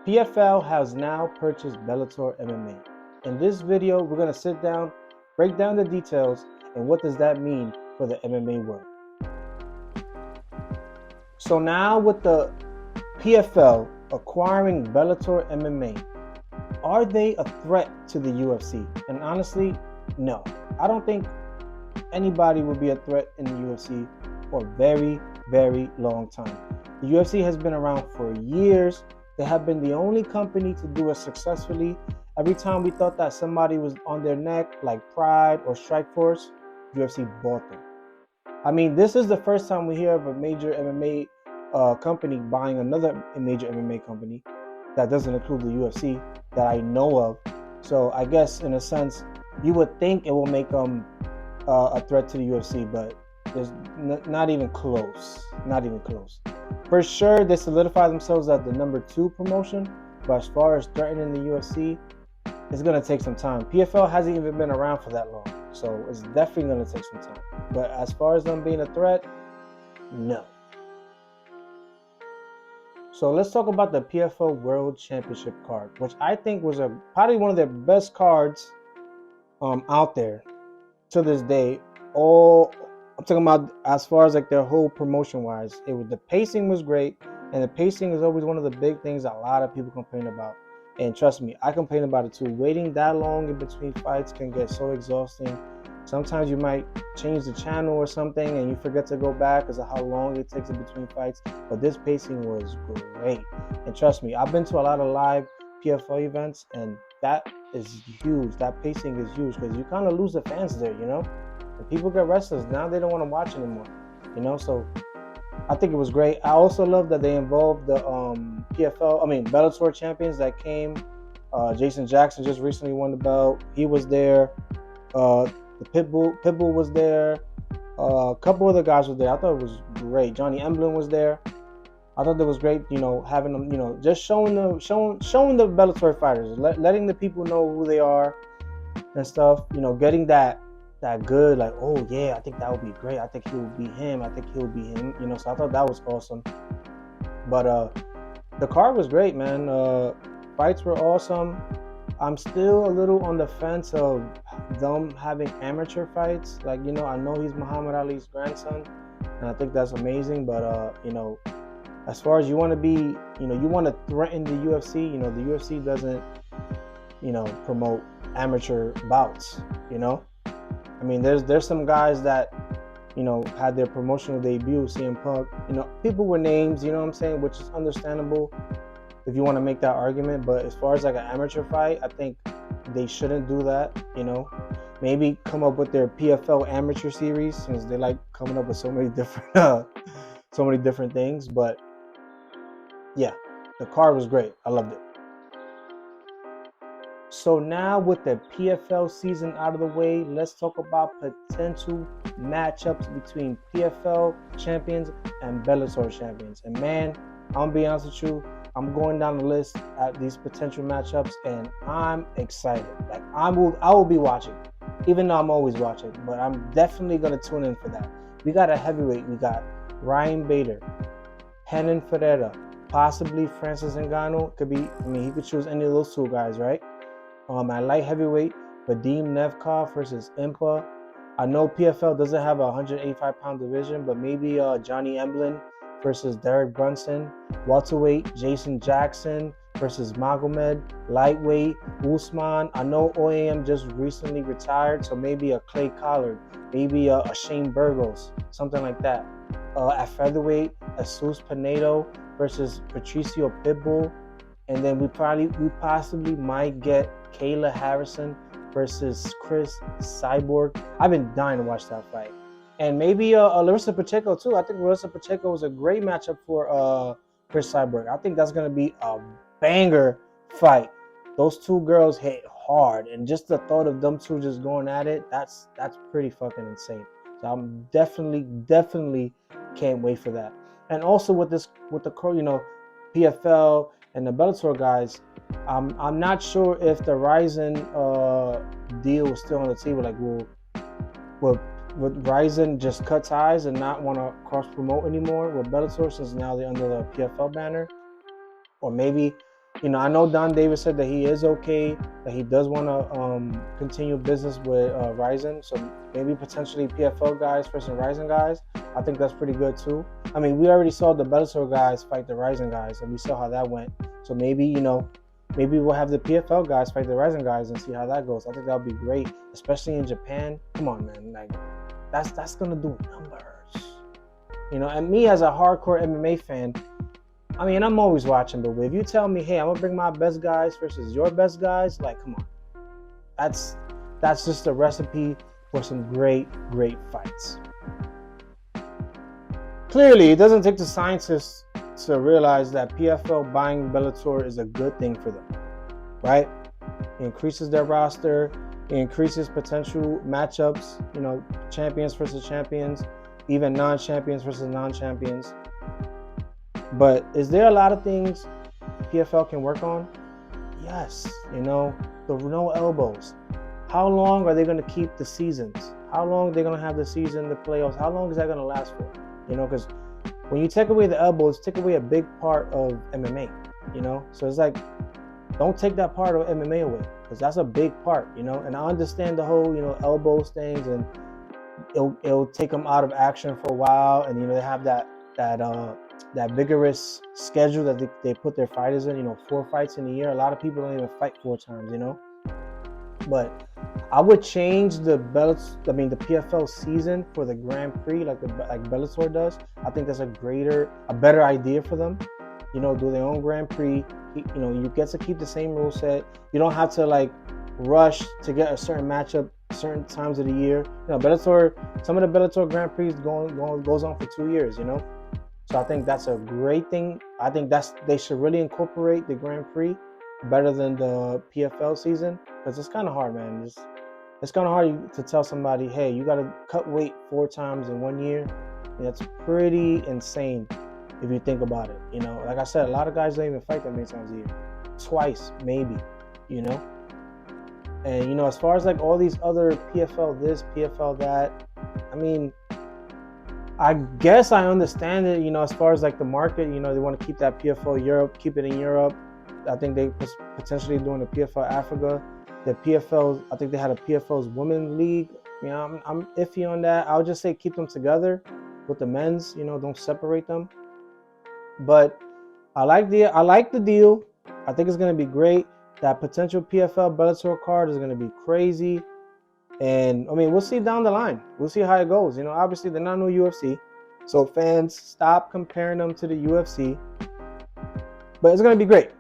PFL has now purchased Bellator MMA. In this video, we're going to sit down, break down the details, and what does that mean for the MMA world. So now with the PFL acquiring Bellator MMA, are they a threat to the UFC? And honestly, no. I don't think anybody would be a threat in the UFC for a very, very long time. The UFC has been around for years. They have been the only company to do it successfully. Every time we thought that somebody was on their neck, like Pride or Strikeforce, UFC bought them. I mean, this is the first time we hear of a major MMA company buying another major MMA company that doesn't include the UFC that I know of. So I guess in a sense, you would think it will make them a threat to the UFC, but there's not even close. Not even close. For sure, they solidify themselves as the number 2 promotion, but as far as threatening the UFC, it's going to take some time. PFL hasn't even been around for that long, so it's definitely going to take some time. But as far as them being a threat, no. So let's talk about the PFL World Championship card, which I think was probably one of their best cards out there to this day. I'm talking about as far as like their whole promotion wise. The pacing was great, and the pacing is always one of the big things a lot of people complain about. And trust me, I complain about it too. Waiting that long in between fights can get so exhausting. Sometimes you might change the channel or something and you forget to go back because of how long it takes in between fights. But this pacing was great. And trust me, I've been to a lot of live PFL events, and that is huge. That pacing is huge because you kind of lose the fans there, you know? And people get restless. Now they don't want to watch anymore, you know? So I think it was great. I also love that they involved the Bellator champions that came. Jason Jackson just recently won the belt. He was there. The Pitbull was there. A couple other guys were there. I thought it was great. Johnny Emblem was there. I thought that was great, you know, having them, you know, just showing the Bellator fighters, letting the people know who they are and stuff, you know, getting that good, like, oh yeah, I think that would be great. I think he will beat him. You know, so I thought that was awesome. But the card was great, man. Fights were awesome. I'm still a little on the fence of them having amateur fights. Like, you know, I know he's Muhammad Ali's grandson, and I think that's amazing. But, you know, as far as you want to be, you know, you want to threaten the UFC, you know, the UFC doesn't, you know, promote amateur bouts, you know. I mean, there's some guys that, you know, had their promotional debut, CM Punk, you know, people with names, you know what I'm saying, which is understandable if you want to make that argument. But as far as like an amateur fight, I think they shouldn't do that, you know. Maybe come up with their PFL amateur series, since they like coming up with so many different things. But yeah, the card was great. I loved it. So now with the PFL season out of the way, let's talk about potential matchups between PFL champions and Bellator champions. And man, I'm gonna be honest with you, I'm going down the list at these potential matchups, and I'm excited. Like I will be watching, even though I'm always watching, but I'm definitely gonna tune in for that. We got a heavyweight. We got Ryan Bader, Renan Ferreira, possibly Francis Ngannou. He could choose any of those two guys, right? At light heavyweight, Vadim Nevkov versus Impa. I know PFL doesn't have a 185-pound division, but maybe Johnny Emblem versus Derek Brunson. Welterweight, Jason Jackson versus Magomed. Lightweight, Usman. I know OAM just recently retired, so maybe a Clay Collard, maybe a Shane Burgos, something like that. At featherweight, Jesus Pinedo versus Patricio Pitbull. And then we possibly might get Kayla Harrison versus Chris Cyborg. I've been dying to watch that fight. And maybe Larissa Pacheco too. I think Larissa Pacheco was a great matchup for Chris Cyborg. I think that's going to be a banger fight. Those two girls hit hard. And just the thought of them two just going at it, that's pretty fucking insane. So I'm definitely can't wait for that. And also with the you know, PFL and the Bellator guys, I'm not sure if the Ryzen deal is still on the table. Like, will Ryzen just cut ties and not want to cross promote anymore with Bellator, since now they're under the PFL banner? Or maybe You know, I know Don Davis said that he is okay, that he does want to continue business with Ryzen. So maybe potentially PFL guys versus Ryzen guys. I think that's pretty good too. I mean, we already saw the Bellator guys fight the Ryzen guys, and we saw how that went. So maybe, you know, maybe we'll have the PFL guys fight the Ryzen guys and see how that goes. I think that would be great, especially in Japan. Come on, man, like that's gonna do numbers. You know, and me as a hardcore MMA fan, I mean, I'm always watching, but if you tell me, hey, I'm gonna bring my best guys versus your best guys, like, come on, that's just a recipe for some great fights. Clearly, it doesn't take the scientists to realize that PFL buying Bellator is a good thing for them, right? It increases their roster, it increases potential matchups, you know, champions versus champions, even non-champions versus non-champions. But is there a lot of things PFL can work on? Yes, you know, the no elbows. How long are they going to keep the seasons? How long are they going to have the season, the playoffs? How long is that going to last for? You know, because when you take away the elbows, take away a big part of MMA, you know? So it's like, don't take that part of MMA away, because that's a big part, you know? And I understand the whole, you know, elbows things, and it'll take them out of action for a while, and, you know, they have that vigorous schedule that they put their fighters in, you know, 4 fights in a year. A lot of people don't even fight 4 times, you know? But I would change the PFL season for the Grand Prix, like Bellator does. I think that's a better idea for them. You know, do their own Grand Prix. You know, you get to keep the same rule set. You don't have to like rush to get a certain matchup certain times of the year. You know, Bellator, some of the Bellator Grand Prix goes on for 2 years, you know? So I think that's a great thing. I think they should really incorporate the Grand Prix better than the PFL season, because it's kind of hard, man. It's kind of hard to tell somebody, hey, you got to cut weight 4 times in 1 year. And that's pretty insane if you think about it. You know, like I said, a lot of guys don't even fight that many times a year. Twice, maybe, you know? And, you know, as far as like all these other PFL this, PFL that, I mean, I guess I understand it, you know, as far as like the market, you know, they want to keep that PFL Europe, keep it in Europe. I think they potentially doing the PFL Africa. The PFL, I think they had a PFL's Women's League. You know, I'm iffy on that. I would just say keep them together with the men's, you know, don't separate them. But I like the deal. I think it's going to be great. That potential PFL Bellator card is going to be crazy. And I mean, we'll see down the line. We'll see how it goes. You know, obviously they're not no UFC, so fans, stop comparing them to the UFC. But it's gonna be great.